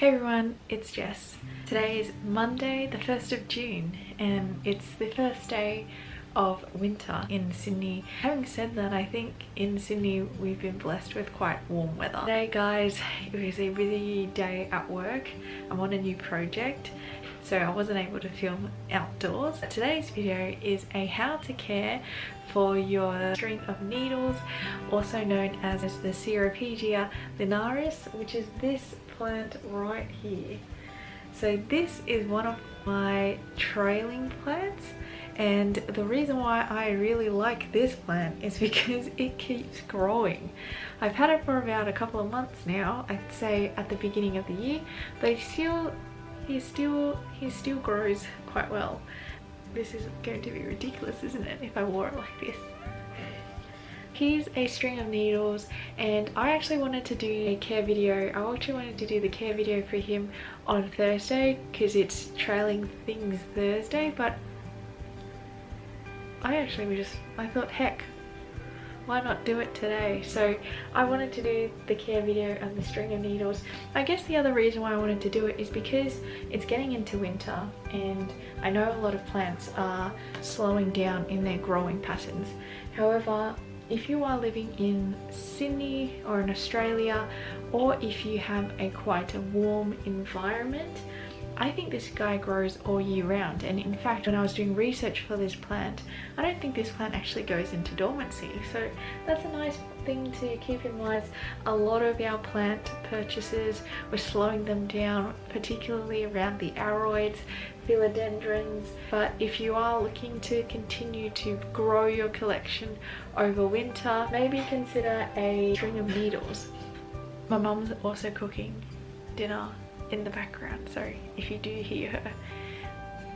Hey everyone, it's Jess. Today is Monday, the 1st of June, and it's the first day of winter in Sydney. Having said that, I think in Sydney we've been blessed with quite warm weather. Today guys, it was a busy day at work. I'm on a new project, so I wasn't able to film outdoors. Today's video is a how to care for your string of needles, also known as the Ceropegia linearis, which is this plant right here. So this is one of my trailing plants, and the reason why I really like this plant is because it keeps growing. I've had it for about a couple of months now, I'd say at the beginning of the year, but he still grows quite well. This is going to be ridiculous, isn't it, if I wore it like this? Here's a string of needles, and I actually wanted to do a care video. I actually wanted to do the care video for him on Thursday because it's trailing things Thursday, but I thought, heck, why not do it today? So I wanted to do the care video of the string of needles. I guess the other reason why I wanted to do it is because it's getting into winter, and I know a lot of plants are slowing down in their growing patterns. However, if you are living in Sydney or in Australia, or if you have quite a warm environment, I think this guy grows all year round. And in fact, when I was doing research for this plant, I don't think this plant actually goes into dormancy. So that's a nice thing to keep in mind. A lot of our plant purchases, we're slowing them down, particularly around the aroids, philodendrons. But if you are looking to continue to grow your collection over winter, maybe consider a string of needles. My mum's also cooking dinner in the background, so if you do hear her,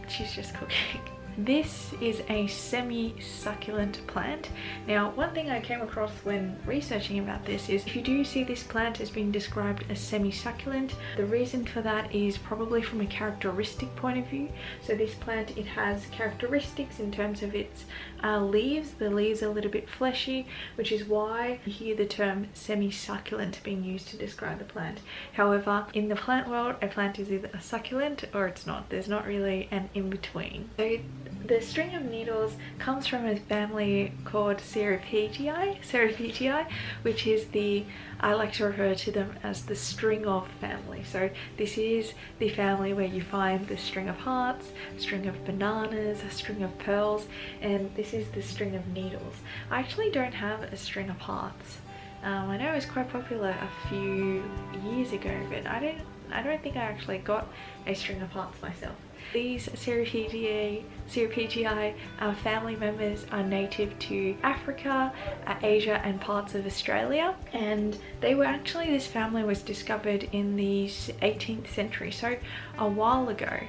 she's just cooking. This is a semi-succulent plant. Now, one thing I came across when researching about this is if you do see this plant as being described as semi-succulent, the reason for that is probably from a characteristic point of view. So this plant, it has characteristics in terms of its leaves. The leaves are a little bit fleshy, which is why you hear the term semi-succulent being used to describe the plant. However, in the plant world, a plant is either a succulent or it's not. There's not really an in-between. So the string of needles comes from a family called Ceropegiae, which is I like to refer to them as the string of family. So this is the family where you find the string of hearts, string of bananas, a string of pearls, and this is the string of needles. I actually don't have a string of hearts. I know it was quite popular a few years ago, but I don't think I actually got a string of hearts myself. These Ceropegiae family members are native to Africa, Asia and parts of Australia, and this family was discovered in the 18th century, so a while ago.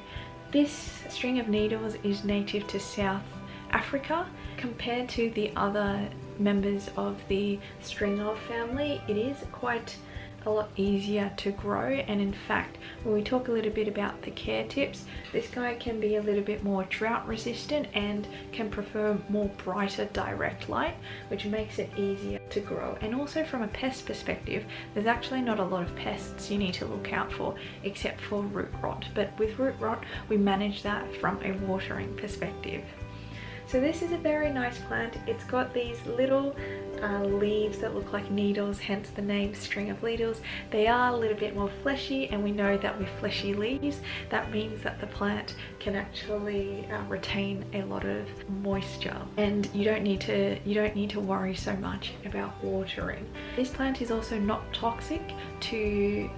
This string of needles is native to South Africa. Compared to the other members of the string of family, it is quite a lot easier to grow. And in fact, when we talk a little bit about the care tips, this guy can be a little bit more drought resistant and can prefer more brighter direct light, which makes it easier to grow. And also from a pest perspective, there's actually not a lot of pests you need to look out for except for root rot, but with root rot we manage that from a watering perspective. So this is a very nice plant. It's got these little leaves that look like needles, hence the name string of needles. They are a little bit more fleshy, and we know that with fleshy leaves, that means that the plant can actually retain a lot of moisture, and you don't need to worry so much about watering. This plant is also not toxic to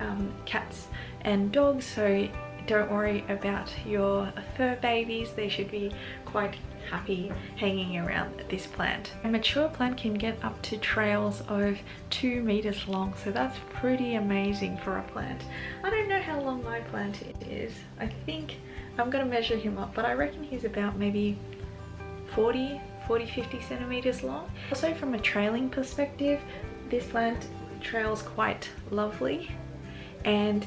cats and dogs, so don't worry about your fur babies. They should be quite happy hanging around this plant. A mature plant can get up to trails of 2 meters long, so that's pretty amazing for a plant. I don't know how long my plant is. I think I'm gonna measure him up, but I reckon he's about maybe 50 centimeters long. Also, from a trailing perspective, this plant trails quite lovely. And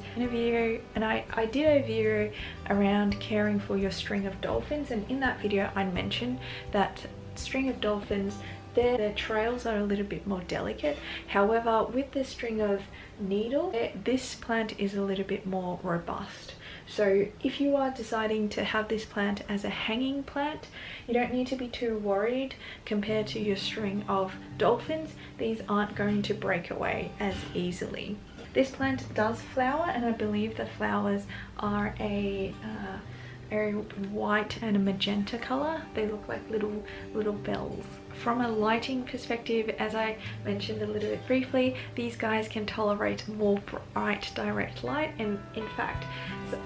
I did a video around caring for your string of dolphins, and in that video I mentioned that string of dolphins Their trails are a little bit more delicate. However, with the string of needle, this plant is a little bit more robust. So if you are deciding to have this plant as a hanging plant, you don't need to be too worried. Compared to your string of dolphins, these aren't going to break away as easily. This plant does flower, and I believe the flowers are a white and a magenta color. They look like little bells. From a lighting perspective, as I mentioned a little bit briefly, these guys can tolerate more bright direct light, and in fact,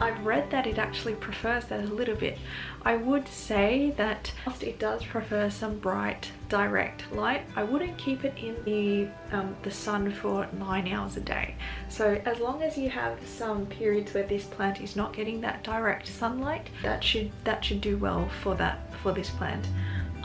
I've read that it actually prefers that a little bit. I would say that whilst it does prefer some bright direct light, I wouldn't keep it in the sun for 9 hours a day. So as long as you have some periods where this plant is not getting that direct sunlight, that should do well for this plant.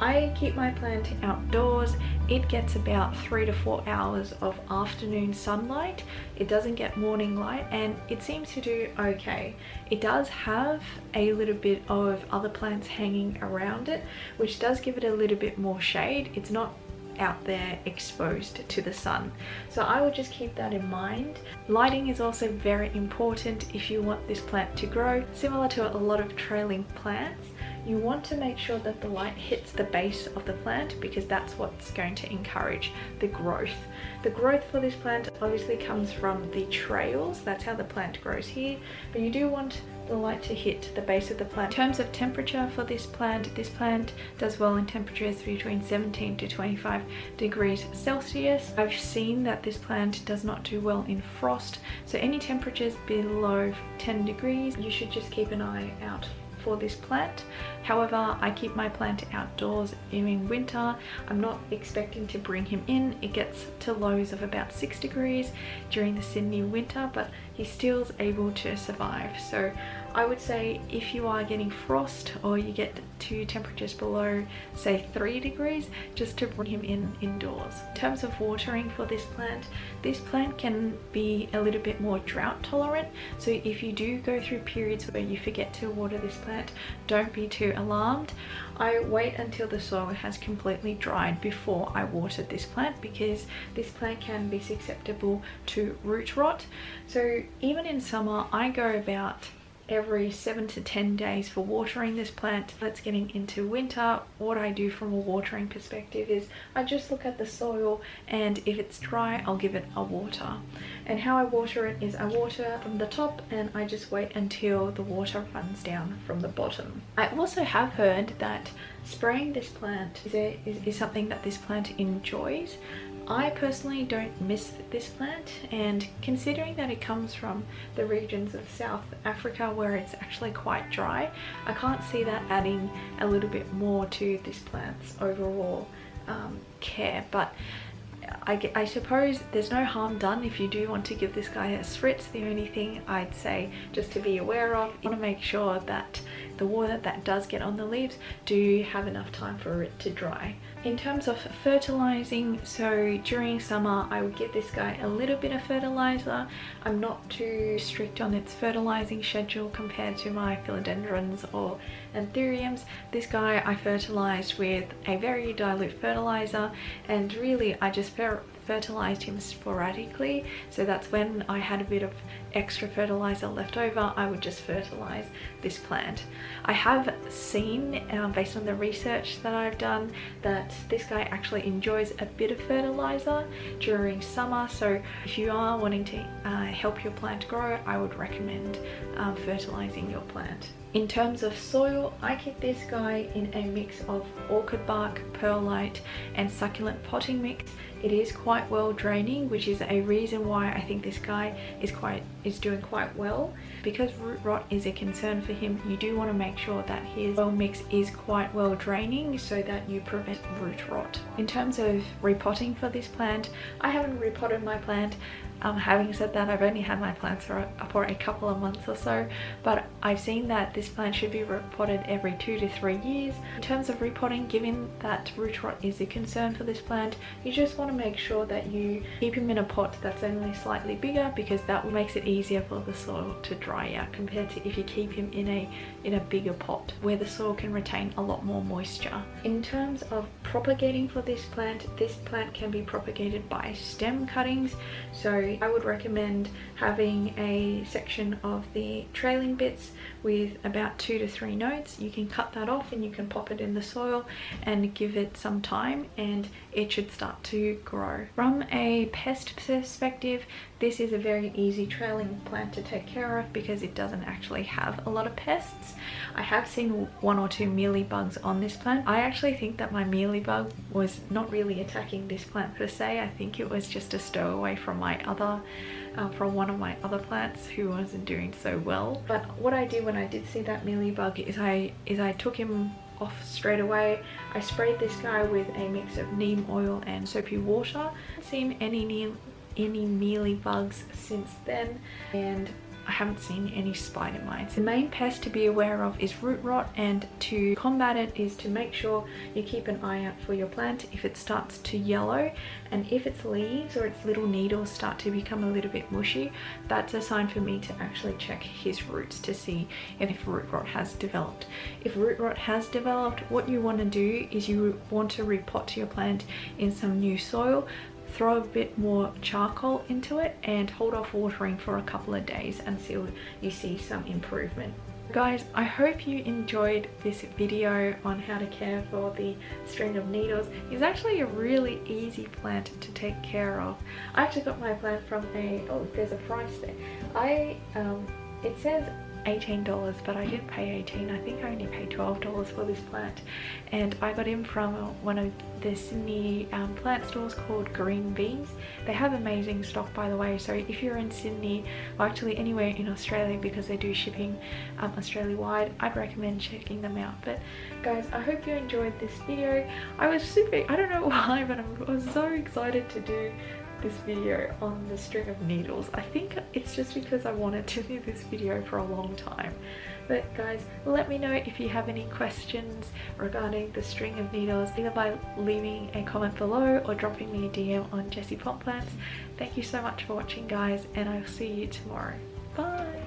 I keep my plant outdoors. It gets about 3 to 4 hours of afternoon sunlight. It doesn't get morning light, and it seems to do okay. It does have a little bit of other plants hanging around it, which does give it a little bit more shade. It's not out there exposed to the sun, so I would just keep that in mind. Lighting is also very important if you want this plant to grow. Similar to a lot of trailing plants, you want to make sure that the light hits the base of the plant, because that's what's going to encourage the growth. The growth for this plant obviously comes from the trails. That's how the plant grows here, but you do want the light to hit the base of the plant. In terms of temperature for this plant does well in temperatures between 17 to 25 degrees Celsius. I've seen that this plant does not do well in frost, so any temperatures below 10 degrees, you should just keep an eye out for this plant. However, I keep my plant outdoors in winter. I'm not expecting to bring him in. It gets to lows of about 6 degrees during the Sydney winter, but he still is able to survive. So I would say if you are getting frost, or you get to temperatures below say 3 degrees, just to bring him in indoors. In terms of watering for this plant can be a little bit more drought tolerant. So if you do go through periods where you forget to water this plant, don't be too alarmed. I wait until the soil has completely dried before I water this plant, because this plant can be susceptible to root rot. So even in summer, I go about every 7 to 10 days for watering this plant. Let's getting into winter. What I do from a watering perspective is I just look at the soil, and if it's dry, I'll give it a water. And how I water it is I water from the top, and I just wait until the water runs down from the bottom. I also have heard that spraying this plant is something that this plant enjoys. I personally don't miss this plant, and considering that it comes from the regions of South Africa where it's actually quite dry, I can't see that adding a little bit more to this plant's overall care. But I suppose there's no harm done if you do want to give this guy a spritz. The only thing I'd say just to be aware of, you want to make sure that the water that does get on the leaves do have enough time for it to dry. In terms of fertilizing, so during summer I would give this guy a little bit of fertilizer. I'm not too strict on its fertilizing schedule compared to my philodendrons or anthuriums. This guy I fertilized with a very dilute fertilizer, and really I just fertilized him sporadically. So that's when I had a bit of extra fertilizer left over, I would just fertilize this plant. I have seen, based on the research that I've done, that this guy actually enjoys a bit of fertilizer during summer. So if you are wanting to help your plant grow, I would recommend fertilizing your plant. In terms of soil, I keep this guy in a mix of orchid bark, perlite and succulent potting mix. It is quite well draining, which is a reason why I think this guy is doing quite well. Because root rot is a concern for him, you do want to make sure that his soil mix is quite well draining so that you prevent root rot. In terms of repotting for this plant, I haven't repotted my plant. Having said that, I've only had my plants for a couple of months or so, but I've seen that this plant should be repotted every 2 to 3 years. In terms of repotting, given that root rot is a concern for this plant, you just want to make sure that you keep him in a pot that's only slightly bigger, because that makes it easier for the soil to dry out compared to if you keep him in a bigger pot where the soil can retain a lot more moisture. In terms of propagating for this plant can be propagated by stem cuttings. So I would recommend having a section of the trailing bits with about 2 to 3 nodes. You can cut that off and you can pop it in the soil and give it some time, and it should start to grow. From a pest perspective, this is a very easy trailing plant to take care of because it doesn't actually have a lot of pests. I have seen 1 or 2 mealybugs on this plant. I actually think that my mealybug was not really attacking this plant per se. I think it was just a stowaway from my other from one of my other plants who wasn't doing so well. But what I did when I did see that mealybug is I took him off straight away. I sprayed this guy with a mix of neem oil and soapy water. I haven't seen any mealybugs since then, and I haven't seen any spider mites. The main pest to be aware of is root rot, and to combat it is to make sure you keep an eye out for your plant if it starts to yellow, and if its leaves or its little needles start to become a little bit mushy, that's a sign for me to actually check his roots to see if root rot has developed. If root rot has developed, what you want to do is you want to repot your plant in some new soil, throw a bit more charcoal into it, and hold off watering for a couple of days until you see some improvement. Guys, I hope you enjoyed this video on how to care for the string of needles. It's actually a really easy plant to take care of. I actually got my plant from oh, there's a price there. It says $18, but I didn't pay $18. I think I only paid $12 for this plant, and I got him from one of the Sydney plant stores called Green Beans. They have amazing stock, by the way, so if you're in Sydney, or actually anywhere in Australia, because they do shipping Australia wide, I'd recommend checking them out. But guys, I hope you enjoyed this video. I don't know why, but I was so excited to do this video on the string of needles. I think it's just because I wanted to do this video for a long time. But guys, let me know if you have any questions regarding the string of needles, either by leaving a comment below or dropping me a DM on Jessie Pot Plants. Thank you so much for watching, guys, and I'll see you tomorrow. Bye!